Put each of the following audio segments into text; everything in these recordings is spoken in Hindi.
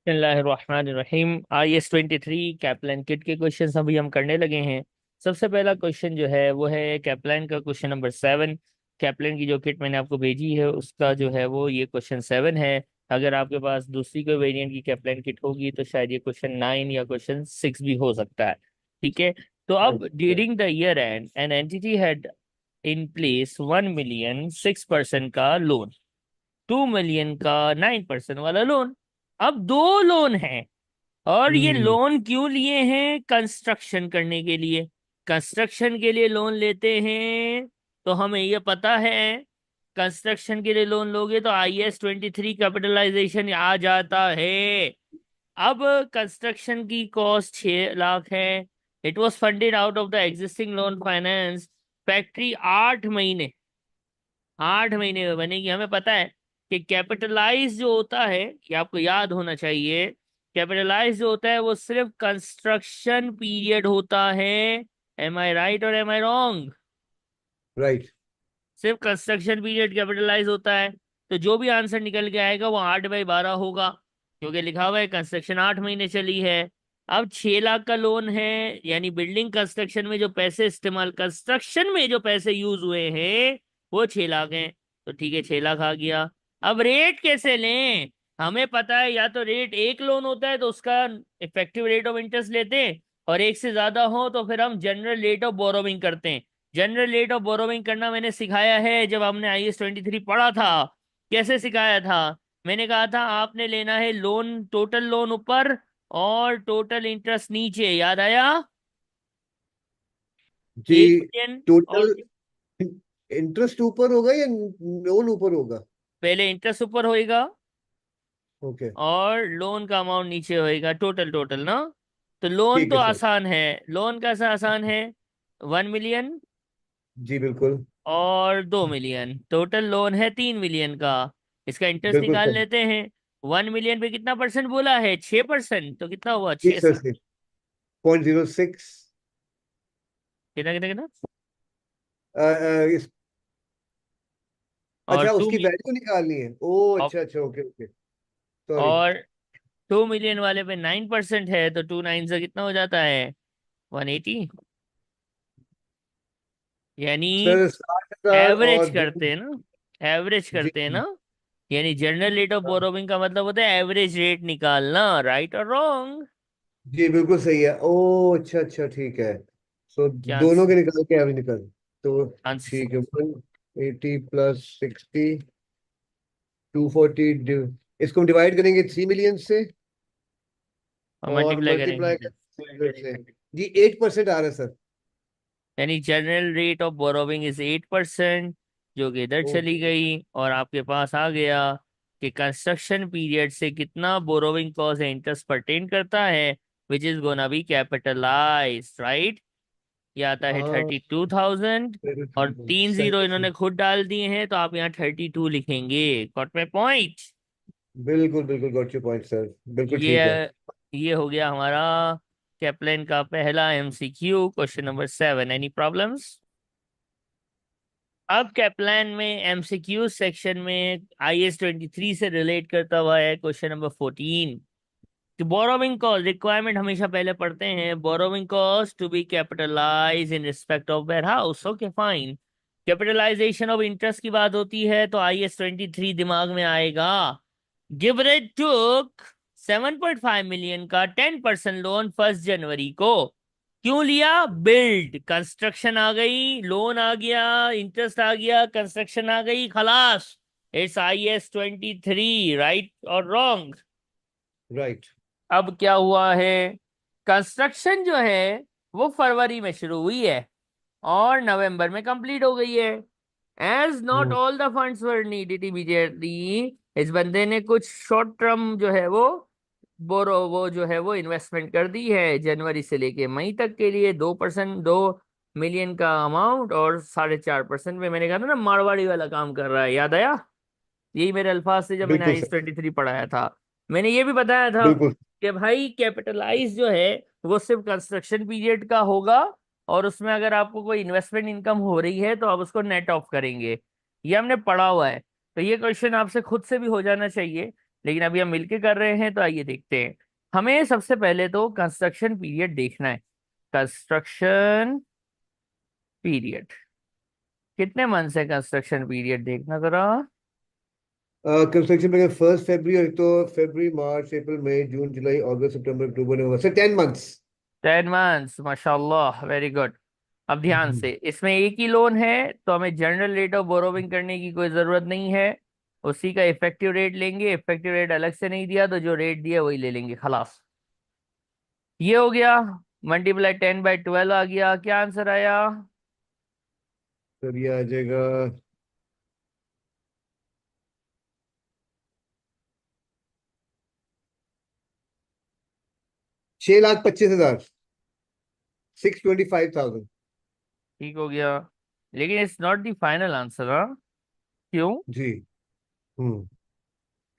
बिस्मिल्लाहिर्रहमानिर्रहीम। IS-23 कैप्लान किट के क्वेश्चन अभी हम करने लगे हैं। सबसे पहला क्वेश्चन जो है वो है कैप्लान का क्वेश्चन नंबर 7। कैप्लान की जो किट मैंने आपको भेजी है उसका जो है वो ये क्वेश्चन 7 है। अगर आपके पास दूसरी कोई वेरिएंट की कैप्लान किट होगी तो शायद ये क्वेश्चन 9 या क्वेश्चन 6 भी हो सकता है। ठीक है। तो अब अच्छा। During the year and an entity had in place 1 million 6% का लोन, 2 मिलियन का 9% वाला लोन। अब दो लोन हैं और ये हम्म। लोन क्यों लिए हैं? कंस्ट्रक्शन करने के लिए। कंस्ट्रक्शन के लिए लोन लेते हैं तो हमें ये पता है कंस्ट्रक्शन के लिए लोन लोगे तो IS-23 कैपिटलाइजेशन आ जाता है। अब कंस्ट्रक्शन की कॉस्ट 6 लाख है। It was funded out of the existing loan finance. Factory 8 महीने, 8 महीने में बनेगी। हमें पता है कि कैपिटलाइज जो होता है, ये आपको याद होना चाहिए, कैपिटलाइज जो होता है वो सिर्फ कंस्ट्रक्शन पीरियड होता है। एम आई राइट और एम आई रॉन्ग? राइट। सिर्फ कंस्ट्रक्शन पीरियड कैपिटलाइज होता है। तो जो भी आंसर निकल के आएगा वो 8/12 होगा, क्योंकि लिखा हुआ है कंस्ट्रक्शन 8 महीने चली है। अब 6 लाख का लोन है, यानी बिल्डिंग कंस्ट्रक्शन में जो पैसे इस्तेमाल, कंस्ट्रक्शन में जो पैसे यूज हुए हैं वो 6 लाख हैं। तो ठीक है, 6 लाख आ गया। अब रेट कैसे लें? हमें पता है या तो रेट, एक लोन होता है तो उसका इफेक्टिव रेट ऑफ इंटरेस्ट लेते हैं, और एक से ज्यादा हो तो फिर हम जनरल रेट ऑफ बोरोविंग करते हैं। जनरल रेट ऑफ बोरोविंग करना मैंने सिखाया है जब हमने IS-23 पढ़ा था। कैसे सिखाया था? मैंने कहा था आपने लेना है लोन, टोटल लोन ऊपर और टोटल इंटरेस्ट नीचे, याद आया? जी। 1 मिलियन और टोटल इंटरेस्ट ऊपर होगा या लोन ऊपर होगा? पहले इंटरेस्ट ऊपर होएगा ओके। और लोन का अमाउंट नीचे होएगा, टोटल टोटल ना। तो लोन ठीक तो है सर। आसान है। लोन कैसा आसान है? 1 मिलियन जी बिल्कुल। और 2 मिलियन, टोटल लोन है 3 मिलियन का। इसका इंटरेस्ट बिल्कुल निकाल सर। लेते हैं। 1 मिलियन पे कितना परसेंट बोला है? 6%। तो कितना हुआ? जी छः सर सा से 0.06। कितना कितना कितना? इस और अच्छा, टू उसकी वैल्यू निकालनी है। ओ अच्छा अच्छा, ओके ओके। सॉरी। और 2 मिलियन वाले पे 9% है, तो 2 9 से कितना हो जाता है? 180। यानी सर 60,000 एवरेज और दो। करते हैं ना, एवरेज जी करते हैं जी। ना। यानी जनरल रेट ऑफ हाँ, बोरोविंग का मतलब होता है एवरेज रेट निकालना, राइट और रॉन्ग? जी बिल्कुल सही है। ओ अच्छा अच्छा, ठीक है। सो क्या दोनों आंसर? के निकाल के एवरेज निकाल। तो आंसर ठीक है, 180 + 60, 240। इसको हम डिवाइड करेंगे 3 मिलियन से और और मल्टीप्लाई मल्टीप्लाई करेंगे। करेंगे 100 से। जी 8% आ रहा है सर। यानी general rate of borrowing is 8%, जो कि इधर चली ओके। गई और आपके पास आ गया कि कंस्ट्रक्शन पीरियड से कितना बोरोविंग कॉस्ट है, इंटरेस्ट परटेन करता है, which is gonna be capitalise, right. ये आता है हाँ 32,000 और तीन सही जीरो है इन्होंने सर। खुद डाल दिए हैं, तो आप यहाँ 32 लिखेंगे। Got my point? बिल्कुल बिल्कुल, गॉट योर पॉइंट सर। बिल्कुल ये ठीक है। ये हो गया हमारा कैप्लन का पहला MCQ, question number 7। Any problems? अब कैप्लान में MCQ सेक्शन में IS-23 से रिलेट करता हुआ है क्वेश्चन नंबर 14 कि बोरोविंग कॉस्ट रिक्वायरमेंट हमेशा पहले पढ़ते हैं। Borrowing cost to be capitalise in respect of warehouse, okay fine. Capitalisation of interest की बात होती है तो IS-23 दिमाग में आएगा। गिवरेज टुक 7.5 मिलियन का 10% लोन 1 जनवरी को। क्यों लिया? बिल्ड, कंस्ट्रक्शन आ गई, लोन आ गया, इंटरेस्ट आ गया, कंस्ट्रक्शन आ गई, खलास। इट्स IS-23, राइट और रॉन्ग? राइट। अब क्या हुआ है? कंस्ट्रक्शन जो है वो फरवरी में शुरू हुई है और नवंबर में कंप्लीट हो गई है। As not hmm. All the funds were needed immediately, इस बंदे ने कुछ शॉर्ट टर्म जो है वो जो है वो इन्वेस्टमेंट कर दी है जनवरी से लेके मई तक के लिए। 2%, 2 मिलियन का अमाउंट और 4.5% में, मैंने कहा था ना मारवाड़ी वाला काम कर रहा है, याद आया? यही मेरे अल्फाज से जब मैंने बिल्कुल सर। IS-23 पढ़ाया था। मैंने ये भी बताया था बिल्कुल। कि भाई कैपिटलाइज जो है वो सिर्फ कंस्ट्रक्शन पीरियड का होगा, और उसमें अगर आपको कोई इन्वेस्टमेंट इनकम हो रही है तो आप उसको नेट ऑफ करेंगे। ये हमने पढ़ा हुआ है। तो ये क्वेश्चन आपसे खुद से भी हो जाना चाहिए लेकिन अभी हम मिलके कर रहे हैं, तो आइए देखते हैं। हमें सबसे पहले तो कंस्ट्रक्शन पीरियड देखना है। कंस्ट्रक्शन पीरियड कितने मंथ्स है? कंस्ट्रक्शन पीरियड देखना जरा। कंस्ट्रक्शन में 1 फरवरी, और एक तो फरवरी, मार्च, अप्रैल, मई, जून, जुलाई, अगस्त, सितंबर, अक्टूबर, नवंबर, सर 10 मंथ्स। 10 मंथ्स, माशाल्लाह, वेरी गुड। अब ध्यान से, इसमें एक ही लोन है, तो हमें जनरल रेट ऑफ बोरोविंग करने की कोई जरूरत नहीं है। उसी का इफेक्टिव रेट लेंगे, इफेक्टिव रेट अलग से नहीं दिया, तो जो रेट दिया वही ले लेंगे, खलास। ये हो गया। मल्टीप्लाई 10/12 आ गया, क्या आंसर आया? सर ये आ जाएगा 6,25,000, 625,000। ठीक हो गया, लेकिन it's not the final answer. हाँ, क्यों? जी। हम्म।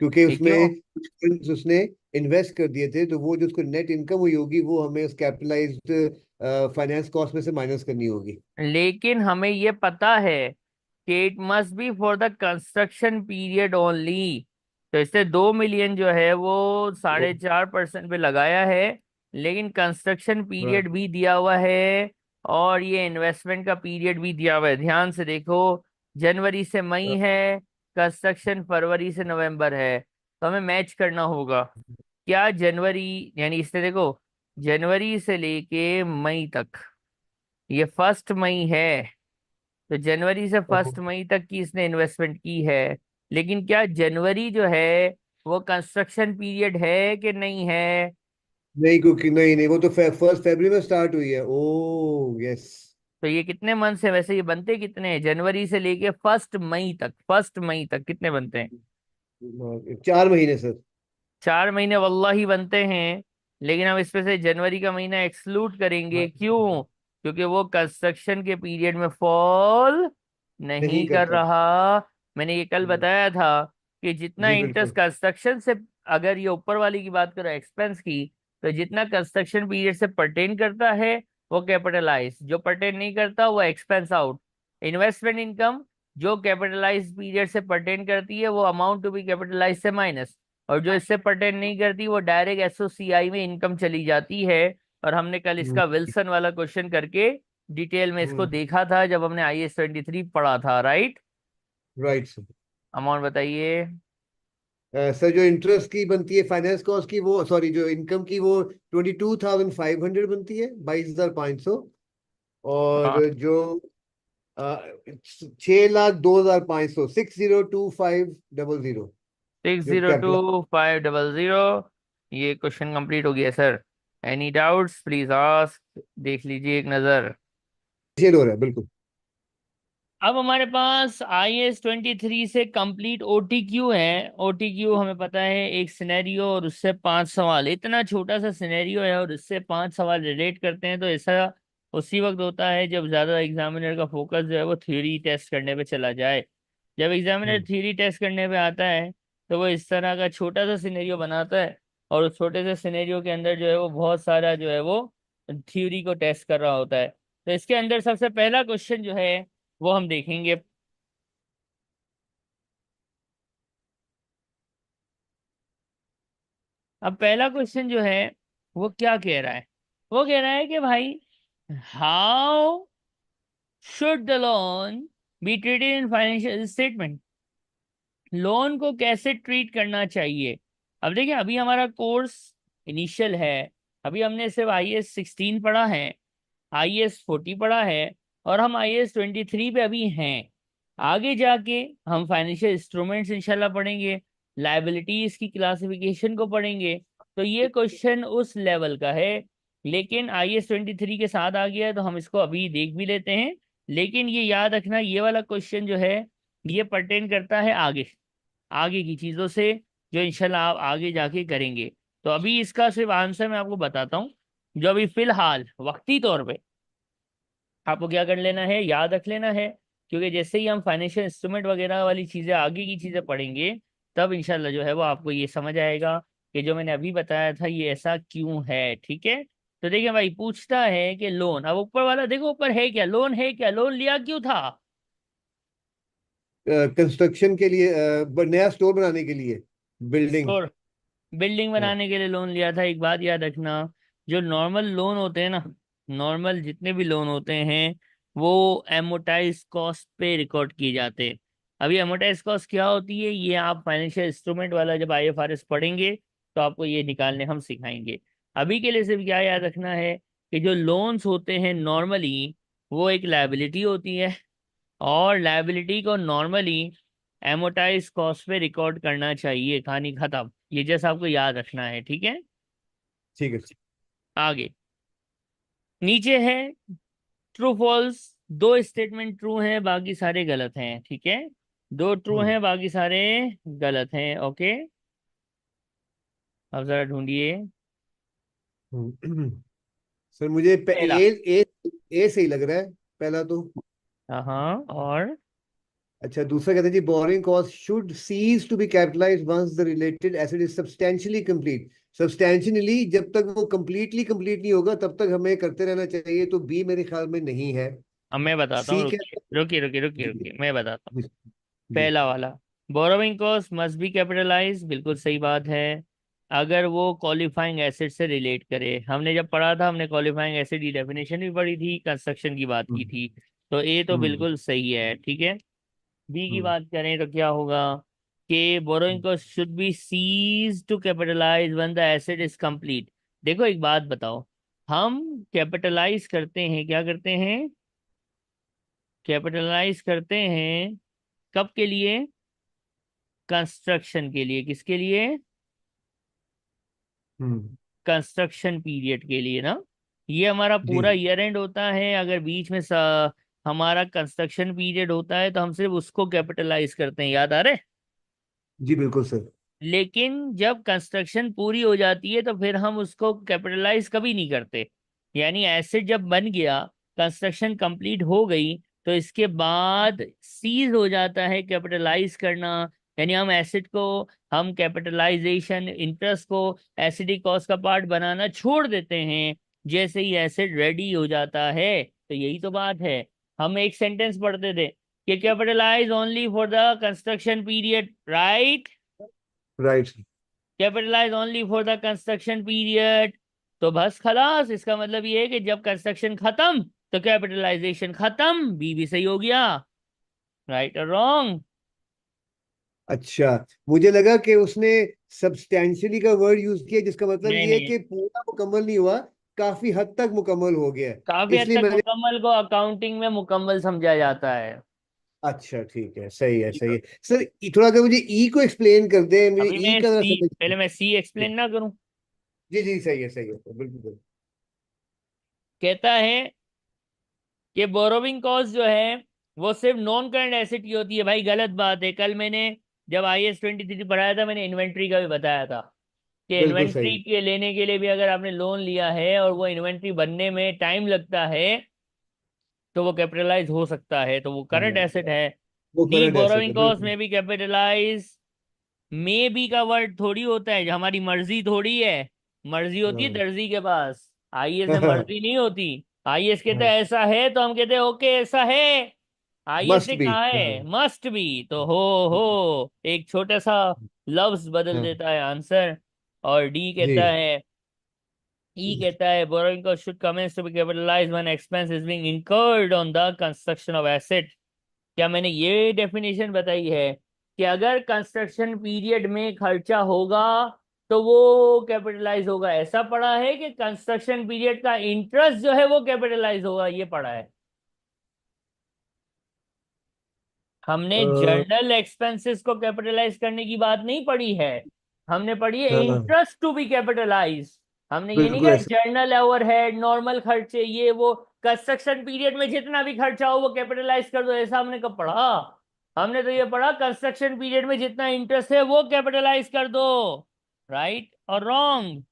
क्योंकि ये क्यों? उसमें कुछ funds उसने इन्वेस्ट कर दिए थे, तो वो जो उसको नेट इनकम हुई होगी वो हमें उस कैपिटलाइज्ड फाइनेंस कॉस्ट में से माइनस करनी होगी। लेकिन हमें ये पता है कि it must be for the construction period only. तो इससे 2 मिलियन जो है वो 4.5% पे लगाया है, लेकिन कंस्ट्रक्शन पीरियड भी दिया हुआ है, और ये इन्वेस्टमेंट का पीरियड भी दिया हुआ है। ध्यान से देखो, जनवरी से मई है, कंस्ट्रक्शन फरवरी से नवंबर है, तो हमें मैच करना होगा। क्या जनवरी, यानी इससे देखो, जनवरी से लेके मई तक, ये 1 मई है, तो जनवरी से 1 मई तक की इसने इन्वेस्टमेंट की है। लेकिन क्या जनवरी जो है वो कंस्ट्रक्शन पीरियड है कि नहीं है? नहीं, क्योंकि नहीं नहीं, वो तो 1 फरवरी में स्टार्ट हुई है। ओ यस। तो ये कितने मंथ है वैसे? ये बनते कितने हैं जनवरी से लेके 1 मई तक? 1 मई तक कितने बनते हैं? 4 महीने सर। 4 महीने वल्लाही बनते हैं, लेकिन हम इसमें से जनवरी का महीना एक्सक्लूड करेंगे। क्यों? क्योंकि वो कंस्ट्रक्शन के पीरियड में फॉल नहीं नहीं कर करता। रहा। मैंने ये कल बताया था कि जितना जी इंटरेस्ट बिल्कुल। कंस्ट्रक्शन से, अगर ये ऊपर वाली की बात करो एक्सपेंस की, तो जितना कंस्ट्रक्शन पीरियड से परटेन करता है वो कैपिटलाइज, जो परटेन नहीं करता वो एक्सपेंस आउट। इन्वेस्टमेंट इनकम जो कैपिटलाइज पीरियड से परटेन करती है वो अमाउंट टू बी कैपिटलाइज से माइनस, और जो इससे परटेन नहीं करती वो डायरेक्ट एसओसीआई में इनकम चली जाती है। और हमने कल हम्म, इसका विल्सन वाला क्वेश्चन करके डिटेल में इसको हम्म, देखा था, जब हमने IAS 23 पढ़ा था, राइट? Right sir. अमाउंट बताइए। सर जो इंटरेस्ट की बनती है फाइनेंस कॉस्ट की, वो सॉरी जो इनकम की, वो 22,500 बनती है, 22,500। और हाँ, जो 6,02,500, 6,02,500, सिक्स जो zero two capital five double zero ये क्वेश्चन कंप्लीट हो गया sir. Any doubts please ask, देख लीजिए एक नज़र। हो रहा है बिल्कुल। अब हमारे पास IAS 23 से कंप्लीट OTQ है। OTQ हमें पता है, एक सिनेरियो और उससे 5 सवाल। इतना छोटा सा सिनेरियो है और उससे 5 सवाल रिलेट करते हैं, तो ऐसा उसी वक्त होता है जब ज्यादा एग्जामिनर का फोकस जो है वो थ्योरी टेस्ट करने पे चला जाए। जब एग्जामिनर हम्म, थ्योरी टेस्ट करने पे आता है, तो वो इस तरह का छोटा सा सिनेरियो बनाता है, और उस छोटे से सिनेरियो के अंदर जो है वो बहुत सारा जो है वो थ्योरी को टेस्ट कर रहा होता है। तो इसके अंदर सबसे पहला क्वेश्चन जो है वो हम देखेंगे। अब पहला क्वेश्चन जो है वो क्या कह रहा है? वो कह रहा है कि भाई, how should the loan be treated in financial statement? Loan को कैसे ट्रीट करना चाहिए? अब देखिए, अभी हमारा कोर्स इनिशियल है, अभी हमने सिर्फ IAS 16 पढ़ा है, IAS 40 पढ़ा है, और हम IAS 23 पे अभी हैं। आगे जाके हम फाइनेंशियल इंस्ट्रूमेंट्स इंशाल्लाह पढ़ेंगे, लाइबिलिटीज की क्लासिफिकेशन को पढ़ेंगे। तो ये क्वेश्चन उस लेवल का है, लेकिन IAS 23 के साथ आ गया है, तो हम इसको अभी देख भी लेते हैं। लेकिन ये याद रखना, ये वाला क्वेश्चन जो है ये परटेन करता है आगे, आगे की चीजों से, जो इंशाल्लाह आप आगे जाके करेंगे। तो अभी इसका सिर्फ आंसर मैं आपको बताता हूँ। जो अभी फिलहाल वक्ती तौर पे आपको क्या कर लेना है, याद रख लेना है, क्योंकि जैसे ही हम फाइनेंशियल इंस्ट्रूमेंट वगैरह वाली चीजें, आगे की चीजें पढ़ेंगे, तब इंशाल्लाह जो है वो आपको ये समझ आएगा कि जो मैंने अभी बताया था ये ऐसा क्यों है। ठीक है? तो देखिए भाई, पूछता है कि लोन, अब ऊपर वाला देखो, ऊपर है क्या, लोन है क्या, लोन लिया क्यों था? कंस्ट्रक्शन के लिए, नया स्टोर बनाने के लिए। बिल्डिंग। और बिल्डिंग हाँ। बनाने के लिए लोन लिया था। एक बात याद रखना, जो नॉर्मल लोन होते हैं ना, नॉर्मल जितने भी लोन होते हैं वो एमोटाइज कॉस्ट पे रिकॉर्ड किए जाते हैं। अभी एमोटाइज कॉस्ट क्या होती है, ये आप फाइनेंशियल इंस्ट्रूमेंट वाला जब आईएफआरएस पढ़ेंगे तो आपको ये निकालने हम सिखाएंगे। अभी के लिए सिर्फ क्या याद रखना है कि जो लोन्स होते हैं नॉर्मली वो एक लायबिलिटी होती है, और लायबिलिटी को नॉर्मली एमोटाइज कॉस्ट पे रिकॉर्ड करना चाहिए, कहानी खत्म। ये जैसा आपको याद रखना है, ठीक है। ठीक है। आगे नीचे है ट्रू फॉल्स। दो स्टेटमेंट ट्रू हैं, बाकी सारे गलत हैं, ठीक है। दो ट्रू हम्म। हैं, बाकी सारे गलत हैं, ओके। अब जरा ढूंढिए। सर मुझे पहला। ए सही लग रहा है, पहला तो। हाँ, और अच्छा, दूसरा कहते हैं जी, borrowing cost should cease to be capitalised once the related asset is substantially complete. Substantially जब तक वो कंप्लीटली कंप्लीट नहीं होगा तब तक हमें करते रहना चाहिए, तो बी मेरे ख्याल में नहीं है। अब मैं बताता हूँ, सी रुकिए कहते रुकिए रुकिए रुकिए हैं जी। रुकिए, मैं बताता हूँ। जी। जी। पहला वाला, borrowing cost must be capitalise, बिल्कुल सही बात है। अगर वो क्वालिफाइंग एसिड से रिलेट करे, हमने जब पढ़ा था, हमने क्वालिफाइंग एसिड की डेफिनेशन भी पढ़ी थी, कंस्ट्रक्शन की बात की हम्म। थी। तो ए तो हम्म। बिल्कुल सही है, ठीक है। बी की हम्म। बात करें तो क्या होगा कि borrowing cost should be cease to capitalise when the asset is complete. देखो एक बात बताओ, हम कैपिटलाइज करते हैं, क्या करते हैं, कैपिटलाइज करते हैं कब के लिए, कंस्ट्रक्शन के लिए। किसके लिए, हम्म। कंस्ट्रक्शन पीरियड के लिए ना। ये हमारा जी। पूरा ईयर एंड होता है, अगर बीच में हमारा कंस्ट्रक्शन पीरियड होता है तो हम सिर्फ उसको कैपिटलाइज करते हैं, याद आ रहे। जी बिल्कुल सर। लेकिन जब कंस्ट्रक्शन पूरी हो जाती है तो फिर हम उसको कैपिटलाइज कभी नहीं करते। यानी एसेट जब बन गया, कंस्ट्रक्शन कंप्लीट हो गई, तो इसके बाद सीज हो जाता है कैपिटलाइज करना। यानी हम एसेट को, हम कैपिटलाइजेशन इंटरेस्ट को एसिडिक कॉस्ट का पार्ट बनाना छोड़ देते हैं जैसे ही एसेट रेडी हो जाता है। तो यही तो बात है। हम एक सेंटेंस पढ़ते थे कि capitalise only for the construction period, right. Right. Capitalise only for the construction period. तो बस खलास, इसका मतलब ये है कि जब कंस्ट्रक्शन खत्म तो कैपिटलाइजेशन खत्म, बी भी सही हो गया। राइट और रॉन्ग। अच्छा, मुझे लगा कि उसने सब्सटेंशियली का वर्ड यूज किया, जिसका मतलब नहीं ये है नहीं, कि पूरा मुकम्मल नहीं हुआ, काफी हद तक मुकम्मल हो गया है। काफी हद इसलिए तक मैंने। मुकम्मल को अकाउंटिंग में मुकम्मल समझा जाता है। अच्छा ठीक है, सही है सही है। सर थोड़ा अगर मुझे ई को एक्सप्लेन कर दे, मुझे अभी ई मैं का जरा सी, समझ। पहले मैं सी एक्सप्लेन ना करूं। जी जी, सही है बिल्कुल बिल्कुल। कहता है कि बोरोविंग कॉस्ट जो है वो सिर्फ नॉन करंट एसेट की होती है। भाई गलत बात है। कल मैंने जब IS 23 पढ़ाया था, मैंने इन्वेंट्री का भी बताया था कि बिल्कुल इन्वेंट्री सही। के लेने के लिए भी अगर आपने लोन लिया है और वो इन्वेंट्री बनने में टाइम लगता है तो वो कैपिटलाइज हो सकता है, तो वो करंट हाँ, एसेट है। वो डी, करंट एसेट बोरोइंग है कॉस्ट बिल्कुल। में भी कैपिटलाइज। मे बी का वर्ड थोड़ी होता है, जो हमारी मर्जी थोड़ी है। मर्जी होती है हाँ। दर्जी के पास, IS में मर्जी नहीं होती। IS कहते हाँ। हैं ऐसा है तो हम कहते हैं ओके ऐसा है। IS मस्ट ने बी। कहा है हाँ। मस्ट बी, तो हो एक छोटा सा लफ्ज बदल हाँ। देता है आंसर। और डी जी। कहता है, ई कहता है borrowing cost should commence to be capitalised when expense is being incurred on the construction of asset. क्या मैंने ये डेफिनेशन बताई है कि अगर कंस्ट्रक्शन पीरियड में खर्चा होगा तो वो कैपिटलाइज होगा, ऐसा पढ़ा है कि कंस्ट्रक्शन पीरियड का इंटरेस्ट जो है वो कैपिटलाइज होगा, ये पढ़ा है। हमने अ, जर्नल एक्सपेंसेस को कैपिटलाइज करने की बात नहीं पढ़ी है, हमने पढ़ी है हाँ, इंटरेस्ट टू बी कैपिटलाइज। हमने ये नहीं बिल्कुल कहा ऐसा। जर्नल ओवरहेड नॉर्मल खर्चे ये वो, कंस्ट्रक्शन पीरियड में जितना भी खर्चा हो वो कैपिटलाइज कर दो, ऐसा हमने कब पढ़ा। हमने तो ये पढ़ा कंस्ट्रक्शन पीरियड में जितना इंटरेस्ट है वो कैपिटलाइज कर दो। राइट और रॉन्ग।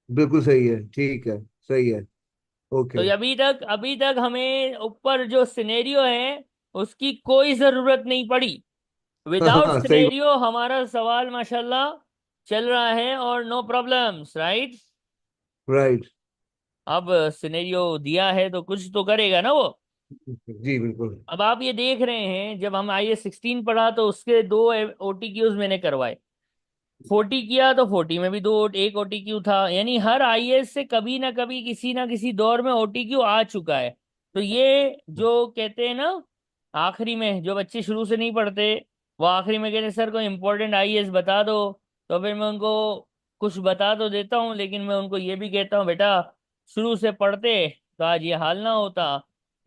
बिल्कुल सही है, ठीक है, सही है। तो ओके। अभी तक हमें ऊपर जो सिनेरियो है उसकी कोई जरूरत नहीं पड़ी। विदाउट हाँ सही बात। सिनेरियो हमारा सवाल माशाल्लाह चल रहा है और नो प्रॉब्लम्स, राइट। राइट। अब सिनेरियो दिया है तो कुछ तो करेगा ना वो। जी बिल्कुल। अब आप ये देख रहे हैं, जब हम IS 16 पढ़ा तो उसके दो OTQs मैंने करवाए। 40 किया तो 40 में भी दो एक OTQ था, यानी हर आईएएस से कभी ना किसी दौर में OTQ आ चुका है। तो ये जो कहते हैं ना, आखिरी में जो बच्चे शुरू से नहीं पढ़ते, वो आखिरी में कहते सर को इम्पोर्टेंट आईएएस बता दो, तो फिर मैं उनको कुछ बता तो देता हूँ, लेकिन मैं उनको ये भी कहता हूँ बेटा शुरू से पढ़ते तो आज ये हाल ना होता।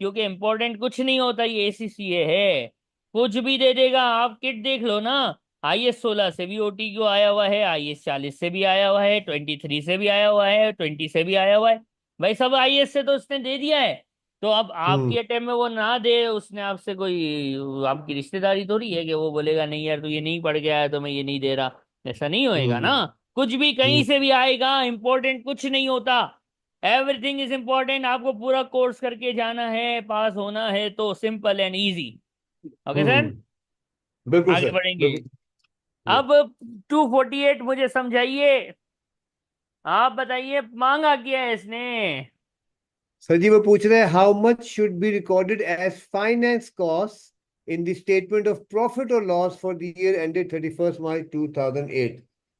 क्योंकि इम्पोर्टेंट कुछ नहीं होता, ये ACCA है, कुछ भी दे देगा। आप किट देख लो ना, IS 16 से भी OTQ आया हुआ है, IS 40 से भी आया हुआ है, 23 से भी आया हुआ है, 20 से भी आया हुआ है। भाई सब IS से तो उसने दे दिया है। तो अब हम्म। आपकी अटेम्प्ट में वो ना दे, उसने आपसे कोई आपकी रिश्तेदारी थोड़ी है कि वो बोलेगा नहीं यार तू ये नहीं पढ़ के आया तो मैं ये नहीं दे रहा। ऐसा नहीं होएगा हम्म। ना। कुछ भी कहीं हम्म। से भी आएगा, इंपॉर्टेंट कुछ नहीं होता। Everything is important. आपको पूरा कोर्स करके जाना है, पास होना है, तो simple and easy. Okay sir, बिल्कुल आगे सर, बढ़ेंगे। बिल्कुल। अब 248 मुझे समझाइए। आप बताइए मांगा क्या है इसने। सर जी वो पूछ रहे हैं how much should be recorded as finance cost in the statement of profit और loss for the year ended 31 March 2008।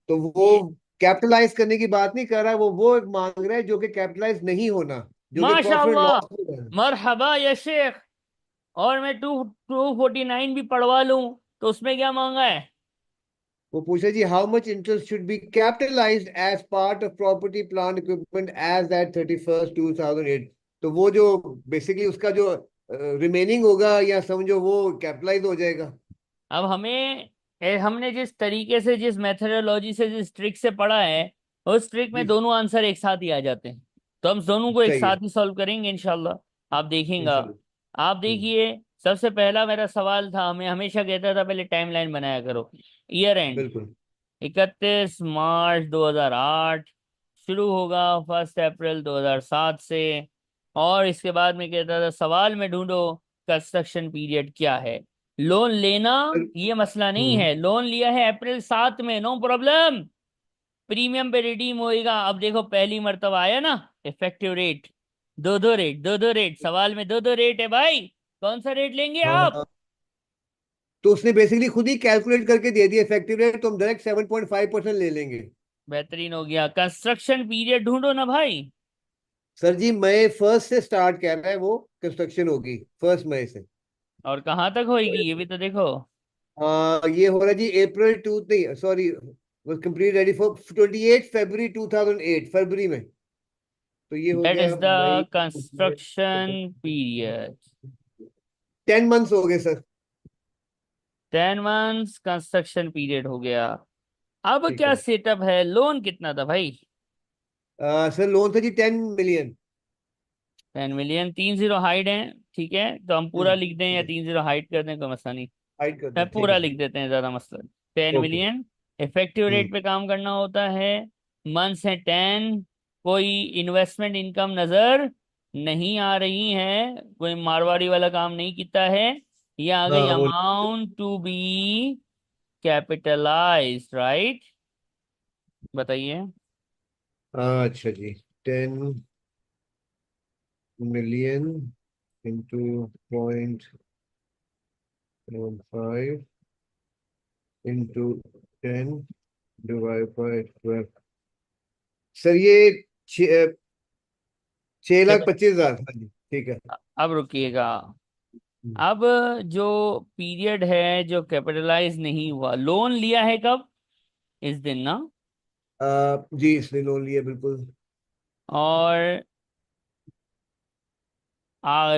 तो वो ये कैपिटलाइज करने की बात नहीं कर रहा है, वो मांग रहा है जो कि कैपिटलाइज नहीं होना, जो कि प्रॉफिट माशाल्लाह, लॉस हो रहा है। मरहबा या शेख। और मैं 249 भी पढ़वा लूं तो उसमें क्या मांगा है। वो पूछा जी how much interest should be capitalized as part of property plant equipment as at 31 2008। तो वो जो बेसिकली उसका जो रिमेनिंग होगा या समझो वो कैपिटलाइज हो जाएगा। अब हमें हमने जिस तरीके से, जिस मेथडोलॉजी से, जिस ट्रिक से पढ़ा है, उस ट्रिक में जी दोनों आंसर एक साथ ही आ जाते हैं। तो हम दोनों को एक सही है। साथ ही सॉल्व करेंगे इंशाल्लाह, आप देखेंगा। इंशाल्लाह। आप हम्म। देखिए, सबसे पहला मेरा सवाल था, मैं हमेशा कहता था पहले टाइमलाइन बनाया करो। ईयर एंड बिल्कुल। 31 मार्च 2008 शुरू होगा 1 अप्रैल 2007 से। और इसके बाद में कहता था सवाल में ढूंढो कंस्ट्रक्शन पीरियड क्या है। लोन लेना ये मसला नहीं हम्म। है, लोन लिया है अप्रैल 7 में, नो प्रॉब्लम, प्रीमियम पे रिडीम होएगा। अब देखो पहली मर्तबा आया ना, इफेक्टिव रेट, दो दो रेट, सवाल में दो दो रेट है भाई, कौन सा रेट लेंगे आप। हाँ, तो उसने बेसिकली खुद ही कैलकुलेट करके दे दिया इफेक्टिव रेट, तो हम डायरेक्ट 7.5% ले लेंगे। बेहतरीन हो गया। कंस्ट्रक्शन पीरियड ढूंढो ना भाई। सर जी मई 1 से स्टार्ट कर रहा है वो, कंस्ट्रक्शन होगी 1 मई से। और कहाँ तक होएगी ये भी तो देखो। ये हो रहा है जी अप्रैल टू नहीं sorry, was complete ready for 28 फरवरी 2008, फरवरी में। तो ये हो दैट गया is the May. Construction period. 10 months हो गए सर। 10 मंथ्स कंस्ट्रक्शन पीरियड हो गया। अब ठीक क्या है। सेटअप है, लोन कितना था भाई। सर लोन था जी 10 मिलियन। 10 मिलियन, 3 जीरो हाइड है। ठीक है, तो हम पूरा लिख दें ठीक या है, 3 जीरो हाइड कर दें, कोई मसला नहीं। हाइड कर है दें, ठीक पूरा है लिख सर। देते हैं, ज्यादा मसला। Ten okay. मिलियन इफेक्टिव हम्म। रेट पे काम करना होता है। मंथ्स है 10। कोई इन्वेस्टमेंट इनकम नजर नहीं आ रही है, कोई मारवाड़ी वाला काम नहीं किया है। ये आ गई हाँ वो। Amount to be capitalise, right. बताइए। अच्छा जी, 10 million into 0.15 into 10 divide by 12। Sir ये 6,25,000। हाँ जी ठीक है। अब रुकिएगा। हम्म। अब जो पीरियड है जो कैपिटलाइज नहीं हुआ, लोन लिया है कब, इस दिन ना। जी इसने लोन लिया बिल्कुल। और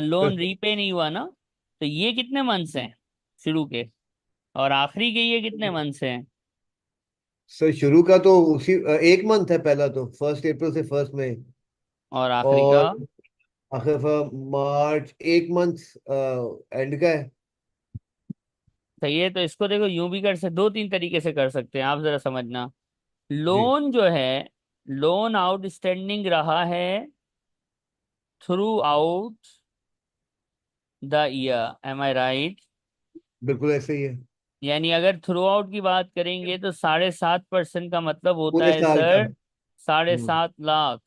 लोन रीपे नहीं हुआ ना। तो ये कितने मंथ्स हैं शुरू के, और आखिरी के ये कितने मंथ्स हैं। सर शुरू का तो उसी 1 मंथ है, पहला तो 1 अप्रैल से 1 मई। और आखिरी का। और आखिर मार्च 1 मंथ एंड का है। सही है, तो इसको देखो यूं भी कर सकते, दो तीन तरीके से कर सकते हैं, आप जरा समझना। जी लोन जो है, लोन आउटस्टैंडिंग रहा है throughout the year, am I right. बिल्कुल ऐसे ही है। यानी अगर थ्रू आउट की बात करेंगे तो 7.5% का मतलब होता पूरे है साल का। सर साढ़े हम्म। सात लाख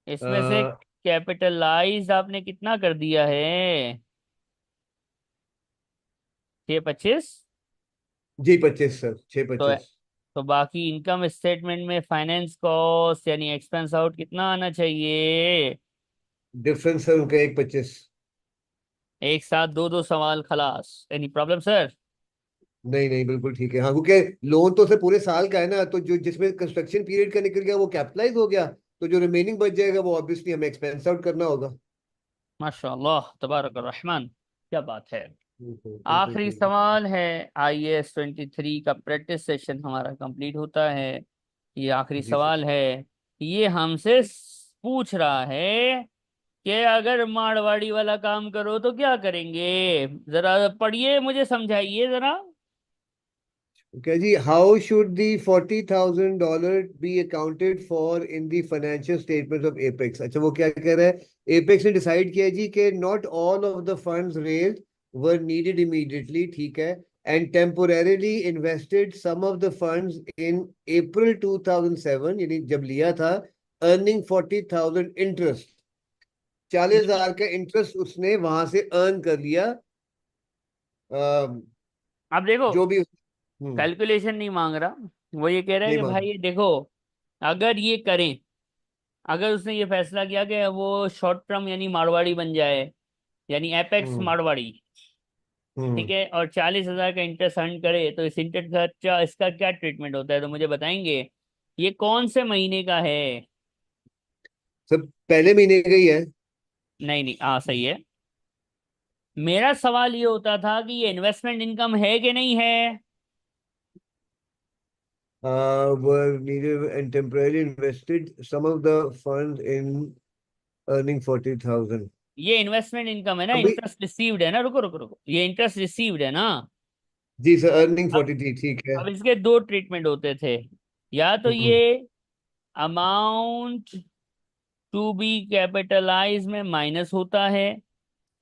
इसमें से अ, कैपिटलाइज आपने कितना कर दिया है, 625। जी 25 सर, 6 तो 25 तो बाकी इनकम स्टेटमेंट में फाइनेंस कॉस्ट यानी एक्सपेंस आउट कितना आना चाहिए? डिफरेंस है उनका 1.25। एक साथ दो दो सवाल खलास, एनी प्रॉब्लम सर? नहीं नहीं, बिल्कुल ठीक है। हाँ, क्योंकि लोन तो से पूरे साल का है ना, तो जो जिसमें कंस्ट्रक्शन पीरियड का निकल गया वो कैपिटलाइज हो गया, तो जो रिमेनिंग बच जाएगा वो ऑब्वियसली हमें एक्सपेंस आउट करना होगा। माशाल्लाह तबारक रहमान, क्या बात है। बिल्कुल बिल्कुल आखिरी ठीक है। सवाल है। IAS 23 का प्रैक्टिस सेशन हमारा कंप्लीट होता है। ये आखिरी जी सर। सवाल है। ये हमसे पूछ रहा है कि अगर मारवाड़ी वाला काम करो तो क्या करेंगे? जरा पढ़िए, मुझे समझाइए जरा। Okay जी, how should the $40,000 be accounted for in the financial statement of Apex? अच्छा, वो क्या कह रहा है? एपेक्स ने डिसाइड किया जी कि not all of the funds raised were needed immediately, ठीक है, and temporarily invested some of the funds in April 2007, यानी जब लिया था, अर्निंग 40,000 इंटरेस्ट, 40,000 का इंटरेस्ट उसने वहां से अर्न कर लिया। अ, अब देखो, जो भी। कैलकुलेशन नहीं मांग रहा। वो ये कह रहा है नहीं कि मान। भाई ये देखो, अगर ये करें, अगर उसने ये फैसला किया कि वो शॉर्ट टर्म यानी मारवाड़ी बन जाए, यानी एपेक्स हम्म मारवाड़ी, ठीक हम्म है, और 40,000 का इंटरेस्ट अर्न करे, तो इस इंटरेस्ट खर्चा इसका क्या ट्रीटमेंट होता है, तो मुझे बताएंगे ये कौन से महीने का है? सब पहले महीने का ही है। नहीं नहीं, हाँ सही है। मेरा सवाल ये होता था कि ये इन्वेस्टमेंट इनकम है कि नहीं है? Were needed and temporarily invested some of the funds in earning 40,000। ये इन्वेस्टमेंट इनकम है ना, अभी। इंटरेस्ट रिसीव्ड है ना, रुको रुको रुको, ये इंटरेस्ट रिसीव्ड है ना। जी सर, अर्निंग अब 40 थी, ठीक है। अब इसके दो ट्रीटमेंट होते थे। या तो हम्म। ये अमाउंट टू बी कैपिटलाइज में माइनस होता है,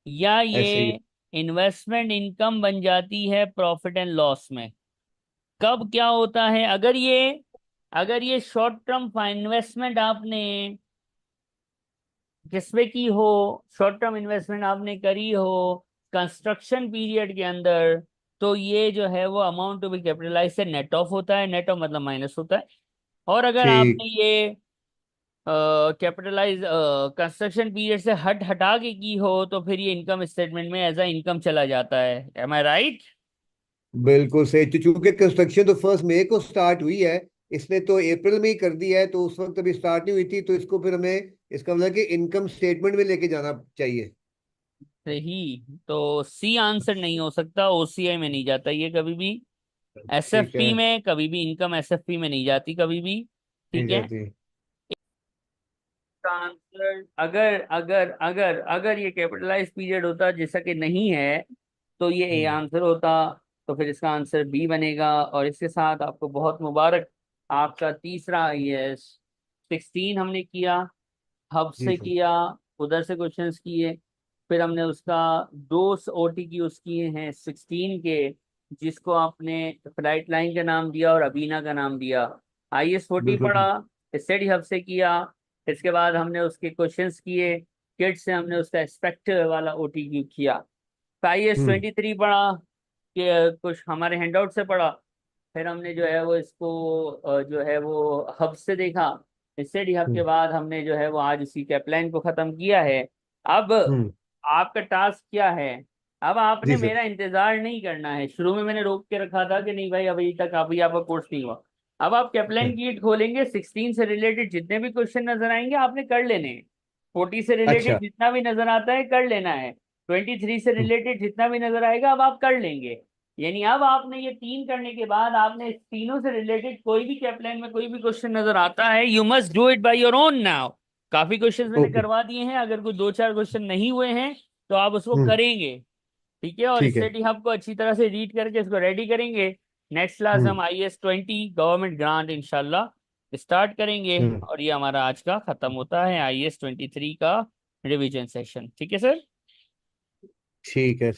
या ये ऐसे ही। इन्वेस्टमेंट इनकम बन जाती है प्रॉफिट एंड लॉस में। कब क्या होता है? अगर ये शॉर्ट टर्म इन्वेस्टमेंट आपने जिसमें की हो, शॉर्ट टर्म इन्वेस्टमेंट आपने करी हो कंस्ट्रक्शन पीरियड के अंदर, तो ये जो है वो अमाउंट टू बी कैपिटलाइज से नेट ऑफ होता है, नेट ऑफ मतलब माइनस होता है। और अगर ठीक। आपने ये कैपिटलाइज कंस्ट्रक्शन पीरियड से हटा के की हो, तो फिर ये इनकम स्टेटमेंट में एज अ इनकम चला जाता है। M I right? बिल्कुल सही। तो चूंकि कंस्ट्रक्शन तो 1 मई को स्टार्ट हुई है, इसने तो अप्रैल में ही कर दिया है, तो उस वक्त अभी स्टार्ट नहीं हुई थी, तो इसको फिर हमें इसका मतलब कि इनकम स्टेटमेंट में लेके जाना चाहिए। सही। तो सी आंसर नहीं हो सकता, OCI में नहीं जाता ये कभी भी, ठीक है। SFP में कभी भी, इनकम SFP में नहीं जाती कभी भी। नहीं ठीक है। जाती। इसका आंसर, अगर अगर अगर अगर ये कैपिटलाइज पीरियड होता जैसा कि नहीं है, तो ये ए हम्म आंसर होता। तो फिर इसका आंसर बी बनेगा। और इसके साथ आपको बहुत मुबारक, आपका तीसरा IAS 16 हमने किया, हब जी से सर। किया, उधर से क्वेश्चंस किए, फिर हमने उसका दो OT यूज किए हैं 16 के, जिसको आपने फ्लाइट लाइन का नाम दिया और अबीना का नाम दिया। IAS 40 बिल्कुल पढ़ा, ठीक। स्टडी हब से किया, इसके बाद हमने उसके क्वेश्चंस किए, किट से हमने उसका एक्सपेक्ट वाला OT किया। तो आईएएस हम्म 23 पढ़ा, कि कुछ हमारे हैंडआउट से पढ़ा, फिर हमने जो है वो इसको जो है वो हब से देखा, स्टडी हब के हम्म बाद हमने जो है वो आज उसी के प्लान को खत्म किया है। अब हम्म। आपका टास्क क्या है? अब आपने जी सर। मेरा इंतजार नहीं करना है। शुरू में मैंने रोक के रखा था कि नहीं भाई अभी तक अभी आपका कोर्स नहीं हुआ। अब आप कैप्लान की कीट खोलेंगे, 16 से रिलेटेड जितने भी क्वेश्चन नजर आएंगे आपने कर लेने हैं। 40 से रिलेटेड अच्छा। जितना भी नजर आता है कर लेना है। 23 से हम्म रिलेटेड जितना भी नजर आएगा अब आप कर लेंगे। यानी अब आपने ये तीन करने के बाद आपने इस तीनों से रिलेटेड कोई भी कैप्लान में कोई भी क्वेश्चन नजर आता है, you must do it by your own now. काफी क्वेश्चंस मैंने ओके। करवा दिए हैं, अगर कोई दो चार क्वेश्चन नहीं हुए हैं तो आप उसको हम्म करेंगे। ठीक है, और ठीक है। स्टडी हब को अच्छी तरह से रीड करके इसको रेडी करेंगे। नेक्स्ट क्लास हम्म हम IAS 20 गवर्नमेंट ग्रांट इंशाल्लाह स्टार्ट करेंगे। हम्म। और ये हमारा आज का खत्म होता है IAS 23 का रिवीजन सेशन। ठीक है सर। ठीक है।